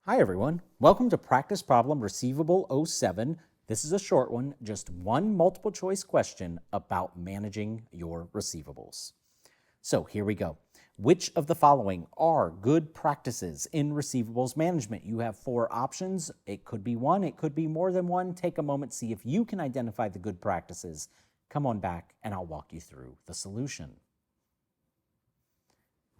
Hi everyone, welcome to Practice Problem Receivable 07. This is a short one, just one multiple choice question about managing your receivables. So here we go. Which of the following are good practices in receivables management? You have four options. It could be one, it could be more than one. Take a moment, see if you can identify the good practices. Come on back and I'll walk you through the solution.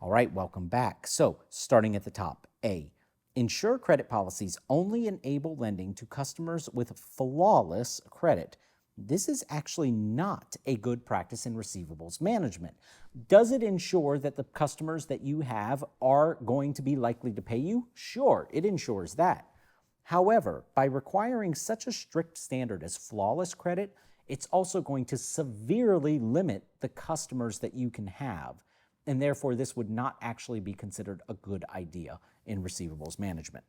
All right, welcome back. So starting at the top, A. Insure credit policies only enable lending to customers with flawless credit. This is actually not a good practice in receivables management. Does it ensure that the customers that you have are going to be likely to pay you? Sure, it ensures that. However, by requiring such a strict standard as flawless credit, it's also going to severely limit the customers that you can have. And therefore, this would not actually be considered a good idea in receivables management.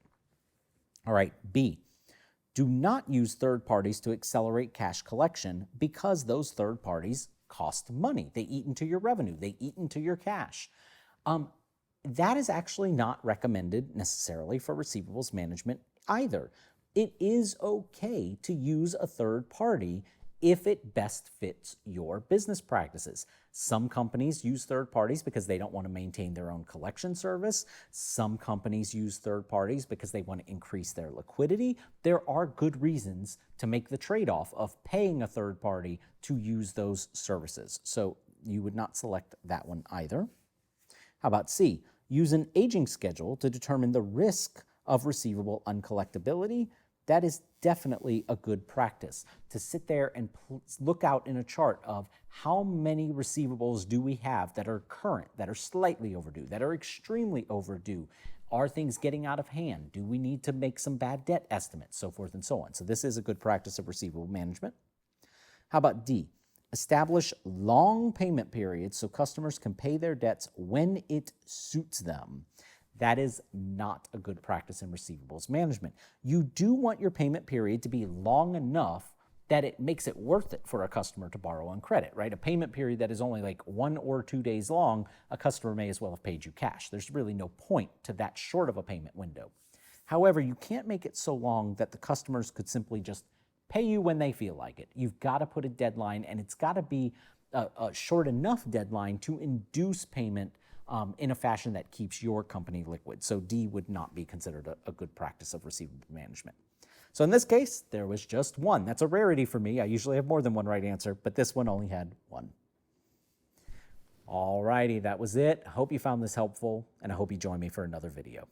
All right, B, do not use third parties to accelerate cash collection because those third parties cost money. They eat into your revenue, they eat into your cash. That is actually not recommended necessarily for receivables management either. It is okay to use a third party if it best fits your business practices. Some companies use third parties because they don't want to maintain their own collection service. Some companies use third parties because they want to increase their liquidity. There are good reasons to make the trade-off of paying a third party to use those services. So you would not select that one either. How about C? Use an aging schedule to determine the risk of receivable uncollectability. That is definitely a good practice, to sit there and look out in a chart of how many receivables do we have that are current, that are slightly overdue, that are extremely overdue. Are things getting out of hand? Do we need to make some bad debt estimates? So forth and so on. So this is a good practice of receivable management. How about D? Establish long payment periods so customers can pay their debts when it suits them. That is not a good practice in receivables management. You do want your payment period to be long enough that it makes it worth it for a customer to borrow on credit, right? A payment period that is only like 1 or 2 days long, a customer may as well have paid you cash. There's really no point to that short of a payment window. However, you can't make it so long that the customers could simply just pay you when they feel like it. You've got to put a deadline, and it's got to be a short enough deadline to induce payment in a fashion that keeps your company liquid. So D would not be considered a good practice of receivable management. So in this case, there was just one. That's a rarity for me. I usually have more than one right answer, but this one only had one. All righty, that was it. I hope you found this helpful, and I hope you join me for another video.